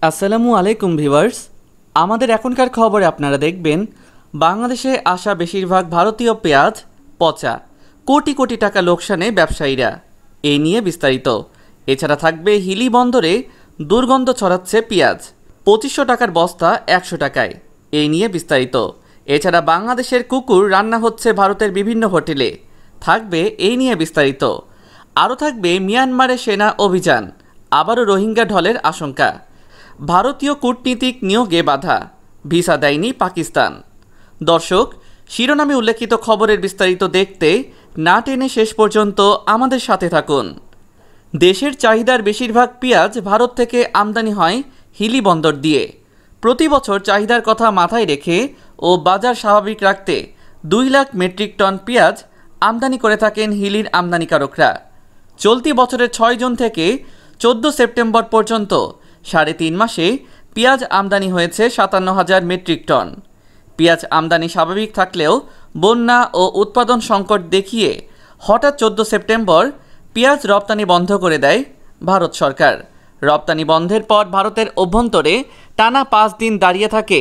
আসসালামু আলাইকুম ভিউয়ার্স, আমাদের এখনকার খবরে আপনারা দেখবেন বাংলাদেশে আসা বেশিরভাগ ভারতীয় পেঁয়াজ পচা, কোটি কোটি টাকা লোকসানে ব্যবসায়ীরা। এই নিয়ে বিস্তারিত। এছাড়া থাকবে হিলি বন্দরে দুর্গন্ধ ছড়াচ্ছে পেঁয়াজ, 2500 টাকার বস্তা 100 টাকায়। এই নিয়ে বিস্তারিত। এছাড়া বাংলাদেশের কুকুর রান্না হচ্ছে ভারতের বিভিন্ন হোটেলে, থাকবে এই নিয়ে বিস্তারিত। আরও থাকবে মিয়ানমারে সেনা অভিযান, আবারও রোহিঙ্গা ঢলের আশঙ্কা, ভারতীয় কূটনীতিক নিয়োগে বাধা, ভিসা দেয়নি পাকিস্তান। দর্শক, শিরোনামে উল্লেখিত খবরের বিস্তারিত দেখতে না টেনে শেষ পর্যন্ত আমাদের সাথে থাকুন। দেশের চাহিদার বেশিরভাগ পেঁয়াজ ভারত থেকে আমদানি হয় হিলি বন্দর দিয়ে। প্রতি বছর চাহিদার কথা মাথায় রেখে ও বাজার স্বাভাবিক রাখতে 2 লাখ মেট্রিক টন পেঁয়াজ আমদানি করে থাকেন হিলির আমদানিকারকরা। চলতি বছরের 6 জুন থেকে 14 সেপ্টেম্বর পর্যন্ত 3.5 মাসে পেঁয়াজ আমদানি হয়েছে 57,000 মেট্রিক টন। পেঁয়াজ আমদানি স্বাভাবিক থাকলেও বন্যা ও উৎপাদন সংকট দেখিয়ে হঠাৎ 14 সেপ্টেম্বর পেঁয়াজ রপ্তানি বন্ধ করে দেয় ভারত সরকার। রপ্তানি বন্ধের পর ভারতের অভ্যন্তরে টানা 5 দিন দাঁড়িয়ে থাকে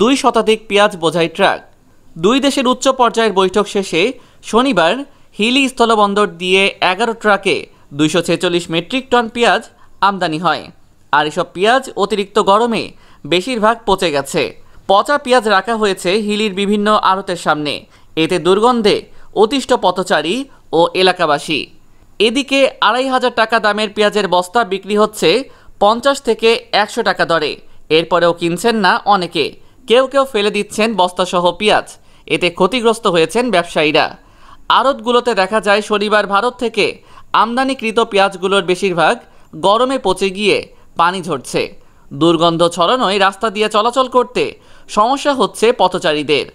2 শতাধিক পেঁয়াজ বোঝাই ট্রাক। দুই দেশের উচ্চ পর্যায়ের বৈঠক শেষে শনিবার হিলি স্থলবন্দর দিয়ে 11 ট্রাকে 246 মেট্রিক টন পেঁয়াজ আমদানি হয়। আর এসব পেঁয়াজ অতিরিক্ত গরমে বেশিরভাগ পচে গেছে। পচা পেঁয়াজ রাখা হয়েছে হিলির বিভিন্ন আড়তের সামনে। এতে দুর্গন্ধে অতিষ্ঠ পথচারী ও এলাকাবাসী। এদিকে 2,500 টাকা দামের পেঁয়াজের বস্তা বিক্রি হচ্ছে 50 থেকে 100 টাকা দরে। এরপরেও কিনছেন না অনেকে, কেউ কেউ ফেলে দিচ্ছেন বস্তাসহ পেঁয়াজ। এতে ক্ষতিগ্রস্ত হয়েছেন ব্যবসায়ীরা। আড়তগুলোতে দেখা যায় শনিবার ভারত থেকে আমদানিকৃত পেঁয়াজগুলোর বেশিরভাগ গরমে পচে গিয়ে পানি ঝরছে। দুর্গন্ধ ছড়ানোয় রাস্তা দিয়ে চলাচল করতে সমস্যা হচ্ছে পথচারীদের।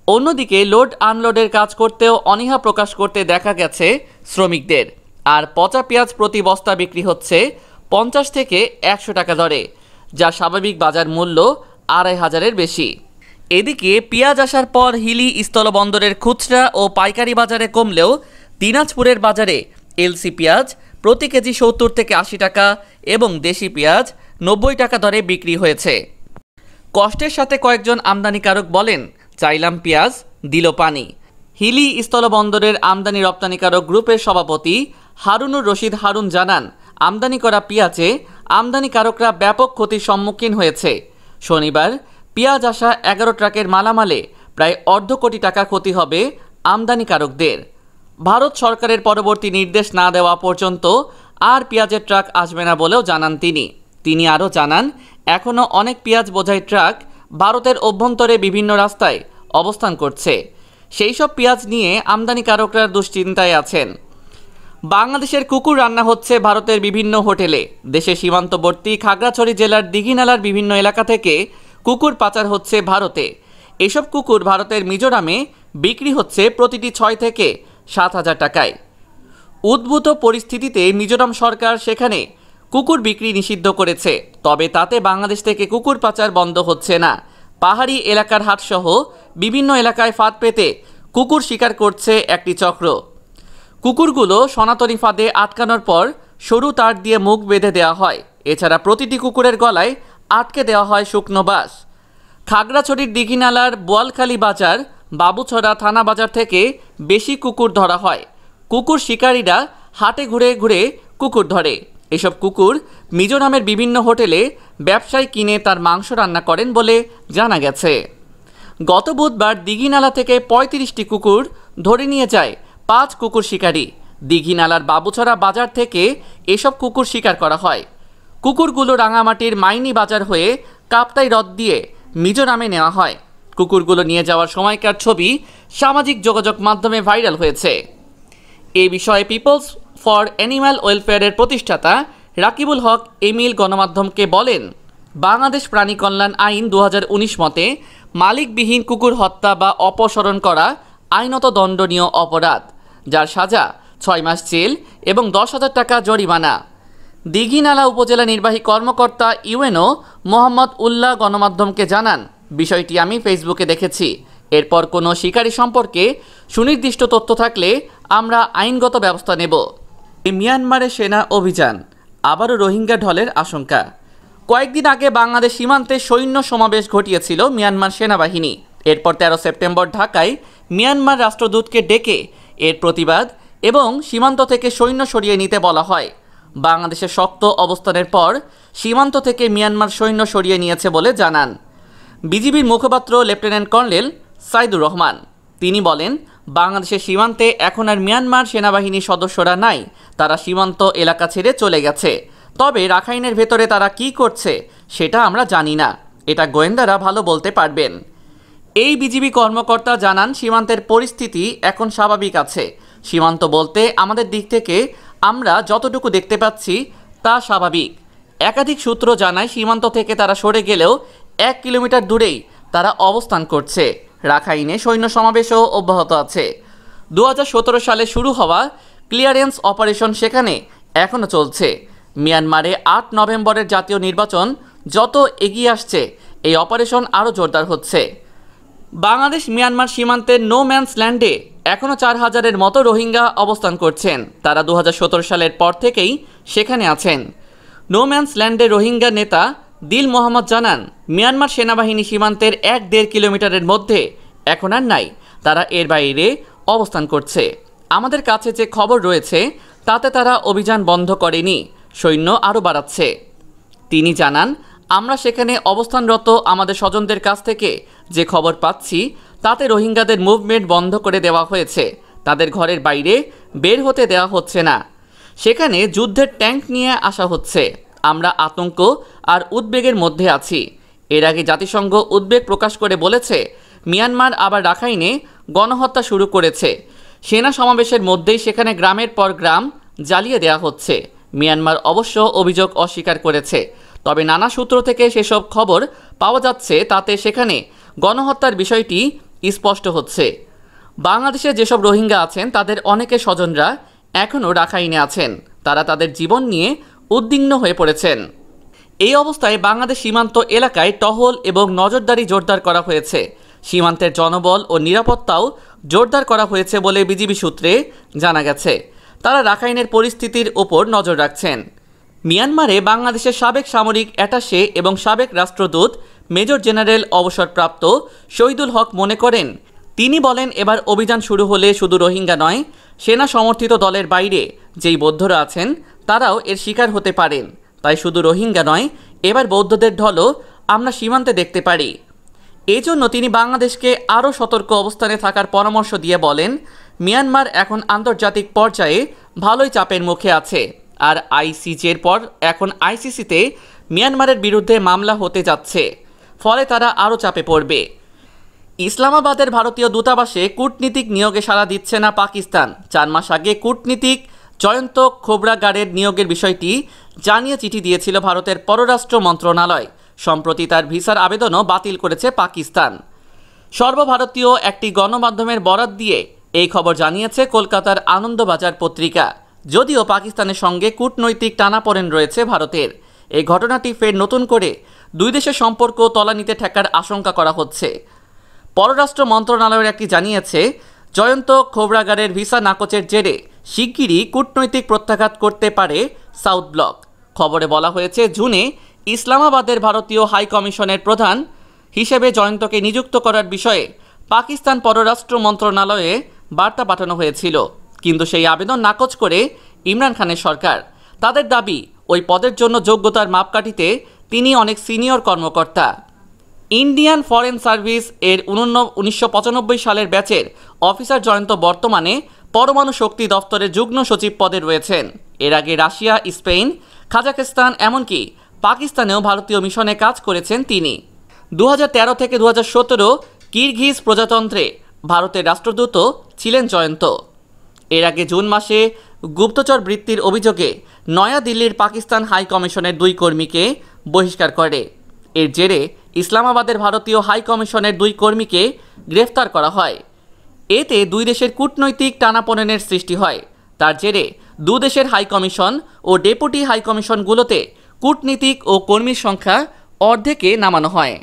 অন্যদিকে লোড আনলোডের কাজ করতেও অনীহা প্রকাশ করতে দেখা গেছে শ্রমিকদের। আর পচা পেঁয়াজ প্রতি বস্তা বিক্রি হচ্ছে 50 থেকে 100 টাকা দরে, যা স্বাভাবিক বাজার মূল্য 2,500-এর বেশি। এদিকে পেঁয়াজ আসার পর হিলি স্থলবন্দরের খুচরা ও পাইকারি বাজারে কমলেও দিনাজপুরের বাজারে এলসি পেঁয়াজ প্রতি কেজি 70 থেকে 80 টাকা এবং দেশি পেঁয়াজ 90 টাকা দরে বিক্রি হয়েছে। কষ্টের সাথে কয়েকজন আমদানিকারক বলেন, চাইলাম পেঁয়াজ, দিল পানি। হিলি স্থলবন্দরের আমদানি রপ্তানিকারক গ্রুপের সভাপতি হারুনুর রশিদ হারুন জানান, আমদানি করা পেঁয়াজে আমদানিকারকরা ব্যাপক ক্ষতির সম্মুখীন হয়েছে। শনিবার পেঁয়াজ আসা 11 ট্রাকের মালামালে প্রায় 1.5 কোটি টাকা ক্ষতি হবে আমদানিকারকদের। ভারত সরকারের পরবর্তী নির্দেশ না দেওয়া পর্যন্ত আর পেঁয়াজের ট্রাক আসবে না বলেও জানান তিনি আরও জানান, এখনও অনেক পেঁয়াজ বোঝাই ট্রাক ভারতের অভ্যন্তরে বিভিন্ন রাস্তায় অবস্থান করছে। সেই সব পেঁয়াজ নিয়ে আমদানিকারকরা দুশ্চিন্তায় আছেন। বাংলাদেশের কুকুর রান্না হচ্ছে ভারতের বিভিন্ন হোটেলে। দেশের সীমান্তবর্তী খাগড়াছড়ি জেলার দিঘিনালার বিভিন্ন এলাকা থেকে কুকুর পাচার হচ্ছে ভারতে। এসব কুকুর ভারতের মিজোরামে বিক্রি হচ্ছে প্রতিটি 6 থেকে 7,000 টাকায়। উদ্ভূত পরিস্থিতিতে মিজোরাম সরকার সেখানে কুকুর বিক্রি নিষিদ্ধ করেছে। তবে তাতে বাংলাদেশ থেকে কুকুর পাচার বন্ধ হচ্ছে না। পাহাড়ি এলাকার হাটসহ বিভিন্ন এলাকায় ফাঁদ পেতে কুকুর শিকার করছে একটি চক্র। কুকুরগুলো সনাতনী ফাঁদে আটকানোর পর সরু তার দিয়ে মুখ বেঁধে দেওয়া হয়। এছাড়া প্রতিটি কুকুরের গলায় আটকে দেওয়া হয় শুকনো বাঁশ। খাগড়াছড়ির দিঘিনালার বোয়ালখালী বাজার, বাবুছড়া থানা বাজার থেকে বেশি কুকুর ধরা হয়। কুকুর শিকারীরা হাটে ঘুরে ঘুরে কুকুর ধরে। এসব কুকুর মিজোরামের বিভিন্ন হোটেলে ব্যবসায়ী কিনে তার মাংস রান্না করেন বলে জানা গেছে। গত বুধবার দিঘিনালা থেকে 35টি কুকুর ধরে নিয়ে যায় 5 কুকুর শিকারী। দিঘিনালার বাবুছড়া বাজার থেকে এসব কুকুর শিকার করা হয়। কুকুরগুলো রাঙামাটির মাইনি বাজার হয়ে কাপ্তাই হ্রদ দিয়ে মিজোরামে নেওয়া হয়। কুকুরগুলো নিয়ে যাওয়ার সময়কার ছবি সামাজিক যোগাযোগ মাধ্যমে ভাইরাল হয়েছে। এ বিষয়ে পিপলস ফর অ্যানিম্যাল ওয়েলফেয়ারের প্রতিষ্ঠাতা রাকিবুল হক এমিল গণমাধ্যমকে বলেন, বাংলাদেশ প্রাণী কল্যাণ আইন 2019 মতে মালিকবিহীন কুকুর হত্যা বা অপসরণ করা আইনত দণ্ডনীয় অপরাধ, যার সাজা 6 মাস জেল এবং 10,000 টাকা জরিমানা। দিঘিনালা উপজেলা নির্বাহী কর্মকর্তা ইউএনও মোহাম্মদ উল্লাহ গণমাধ্যমকে জানান, বিষয়টি আমি ফেসবুকে দেখেছি। এরপর কোনো শিকারী সম্পর্কে সুনির্দিষ্ট তথ্য থাকলে আমরা আইনগত ব্যবস্থা নেব। মিয়ানমারে সেনা অভিযান, আবারও রোহিঙ্গা ঢলের আশঙ্কা। কয়েকদিন আগে বাংলাদেশ সীমান্তে সৈন্য সমাবেশ ঘটিয়েছিল মিয়ানমার সেনাবাহিনী। এরপর 13 সেপ্টেম্বর ঢাকায় মিয়ানমার রাষ্ট্রদূতকে ডেকে এর প্রতিবাদ এবং সীমান্ত থেকে সৈন্য সরিয়ে নিতে বলা হয়। বাংলাদেশের শক্ত অবস্থানের পর সীমান্ত থেকে মিয়ানমার সৈন্য সরিয়ে নিয়েছে বলে জানান বিজিবির মুখপাত্র লেফটেন্যান্ট কর্নেল সাইদুর রহমান। তিনি বলেন, বাংলাদেশের সীমান্তে এখন আর মিয়ানমার সেনাবাহিনীর সদস্যরা নাই, তারা সীমান্ত এলাকা ছেড়ে চলে গেছে। তবে রাখাইনের ভেতরে তারা কি করছে সেটা আমরা জানি না, এটা গোয়েন্দারা ভালো বলতে পারবেন। এই বিজিবি কর্মকর্তা জানান, সীমান্তের পরিস্থিতি এখন স্বাভাবিক আছে। সীমান্ত বলতে আমাদের দিক থেকে আমরা যতটুকু দেখতে পাচ্ছি তা স্বাভাবিক। একাধিক সূত্র জানায়, সীমান্ত থেকে তারা সরে গেলেও 1 কিলোমিটার দূরেই তারা অবস্থান করছে। রাখাইনে সৈন্য সমাবেশও অব্যাহত আছে। 2017 সালে শুরু হওয়া ক্লিয়ারেন্স অপারেশন সেখানে এখনও চলছে। মিয়ানমারে 8 নভেম্বরের জাতীয় নির্বাচন যত এগিয়ে আসছে, এই অপারেশন আরও জোরদার হচ্ছে। বাংলাদেশ মিয়ানমার সীমান্তের নো ম্যানস ল্যান্ডে এখনও 4000-এর মতো রোহিঙ্গা অবস্থান করছেন। তারা 2017 সালের পর থেকেই সেখানে আছেন। নো ম্যানস ল্যান্ডের রোহিঙ্গা নেতা দিল মোহাম্মদ জানান, মিয়ানমার সেনাবাহিনী সীমান্তের 1-1.5 কিলোমিটারের মধ্যে এখন আর নাই, তারা এর বাইরে অবস্থান করছে। আমাদের কাছে যে খবর রয়েছে তাতে তারা অভিযান বন্ধ করেনি, সৈন্য আরও বাড়াচ্ছে। তিনি জানান, আমরা সেখানে অবস্থানরত আমাদের স্বজনদের কাছ থেকে যে খবর পাচ্ছি তাতে রোহিঙ্গাদের মুভমেন্ট বন্ধ করে দেওয়া হয়েছে, তাদের ঘরের বাইরে বের হতে দেওয়া হচ্ছে না। সেখানে যুদ্ধের ট্যাঙ্ক নিয়ে আসা হচ্ছে। আমরা আতঙ্ক আর উদ্বেগের মধ্যে আছি। এর আগে জাতিসংঘ উদ্বেগ প্রকাশ করে বলেছে, মিয়ানমার আবার রাখাইনে গণহত্যা শুরু করেছে। সেনা সমাবেশের মধ্যেই সেখানে গ্রামের পর গ্রাম জ্বালিয়ে দেওয়া হচ্ছে। মিয়ানমার অবশ্য অভিযোগ অস্বীকার করেছে, তবে নানা সূত্র থেকে সেসব খবর পাওয়া যাচ্ছে, তাতে সেখানে গণহত্যার বিষয়টি স্পষ্ট হচ্ছে। বাংলাদেশে যেসব রোহিঙ্গা আছেন তাদের অনেকে স্বজনরা এখনও রাখাইনে আছেন, তারা তাদের জীবন নিয়ে উদ্বিগ্ন হয়ে পড়েছেন। এই অবস্থায় বাংলাদেশ সীমান্ত এলাকায় টহল এবং নজরদারি জোরদার করা হয়েছে। সীমান্তের জনবল ও নিরাপত্তাও জোরদার করা হয়েছে বলে বিজিবি সূত্রে জানা গেছে। তারা রাখাইনের পরিস্থিতির ওপর নজর রাখছেন। মিয়ানমারে বাংলাদেশের সাবেক সামরিক অ্যাটাশে এবং সাবেক রাষ্ট্রদূত মেজর জেনারেল অবসরপ্রাপ্ত শহীদুল হক মনে করেন, তিনি বলেন, এবার অভিযান শুরু হলে শুধু রোহিঙ্গা নয়, সেনা সমর্থিত দলের বাইরে যেই বৌদ্ধরা আছেন তারাও এর শিকার হতে পারেন। তাই শুধু রোহিঙ্গা নয়, এবার বৌদ্ধদের ঢলও আমরা সীমান্তে দেখতে পারি। এই জন্য তিনি বাংলাদেশকে আরও সতর্ক অবস্থানে থাকার পরামর্শ দিয়ে বলেন, মিয়ানমার এখন আন্তর্জাতিক পর্যায়ে ভালোই চাপের মুখে আছে, আর আইসিজের পর এখন আইসিসিতে মিয়ানমারের বিরুদ্ধে মামলা হতে যাচ্ছে, ফলে তারা আরও চাপে পড়বে। ইসলামাবাদের ভারতীয় দূতাবাসে কূটনীতিক নিয়োগে সাড়া দিচ্ছে না পাকিস্তান। 4 মাস আগে কূটনীতিক জয়ন্ত খোবরাগাড়ের নিয়োগের বিষয়টি জানিয়ে চিঠি দিয়েছিল ভারতের পররাষ্ট্র মন্ত্রণালয়। সম্প্রতি তার ভিসার আবেদনও বাতিল করেছে পাকিস্তান। সর্বভারতীয় একটি গণমাধ্যমের বরাত দিয়ে এই খবর জানিয়েছে কলকাতার আনন্দবাজার পত্রিকা। যদিও পাকিস্তানের সঙ্গে কূটনৈতিক টানাপোড়েন রয়েছে ভারতের, এই ঘটনাটি ফের নতুন করে দুই দেশের সম্পর্ক তলানিতে ঠেকার আশঙ্কা করা হচ্ছে। পররাষ্ট্র মন্ত্রণালয়ের একটি জানিয়েছে, জয়ন্ত খোবরাগাড়ের ভিসা নাকচের জেরে শিগগিরই কূটনৈতিক প্রত্যাঘাত করতে পারে সাউথ ব্লক। খবরে বলা হয়েছে, জুনে ইসলামাবাদের ভারতীয় হাই কমিশনের প্রধান হিসেবে জয়ন্তকে নিযুক্ত করার বিষয়ে পাকিস্তান পররাষ্ট্র মন্ত্রণালয়ে বার্তা পাঠানো হয়েছিল, কিন্তু সেই আবেদন নাকচ করে ইমরান খানের সরকার। তাদের দাবি, ওই পদের জন্য যোগ্যতার মাপকাঠিতে তিনি অনেক সিনিয়র কর্মকর্তা। ইন্ডিয়ান ফরেন সার্ভিস এর 1995 সালের ব্যাচের অফিসার জয়ন্ত বর্তমানে পরমাণু শক্তি দফতরের যুগ্ম সচিব পদে রয়েছেন। এর আগে রাশিয়া, স্পেন, কাজাখস্তান এমনকি পাকিস্তানেও ভারতীয় মিশনে কাজ করেছেন তিনি। 2013 থেকে 2017 কিরগিজ প্রজাতন্ত্রে ভারতের রাষ্ট্রদূতও ছিলেন জয়ন্ত। এর আগে জুন মাসে গুপ্তচর বৃত্তির অভিযোগে নয়াদিল্লির পাকিস্তান হাই কমিশনের 2 কর্মীকে বহিষ্কার করে। এর জেরে ইসলামাবাদের ভারতীয় হাই কমিশনের 2 কর্মীকে গ্রেফতার করা হয়। এতে 2 দেশের কূটনৈতিক টানাপোড়েনের সৃষ্টি হয়। তার জেরে 2 দেশের হাই কমিশন ও ডেপুটি হাই কমিশনগুলোতে কূটনীতিক ও কর্মীর সংখ্যা অর্ধেকে নামানো হয়।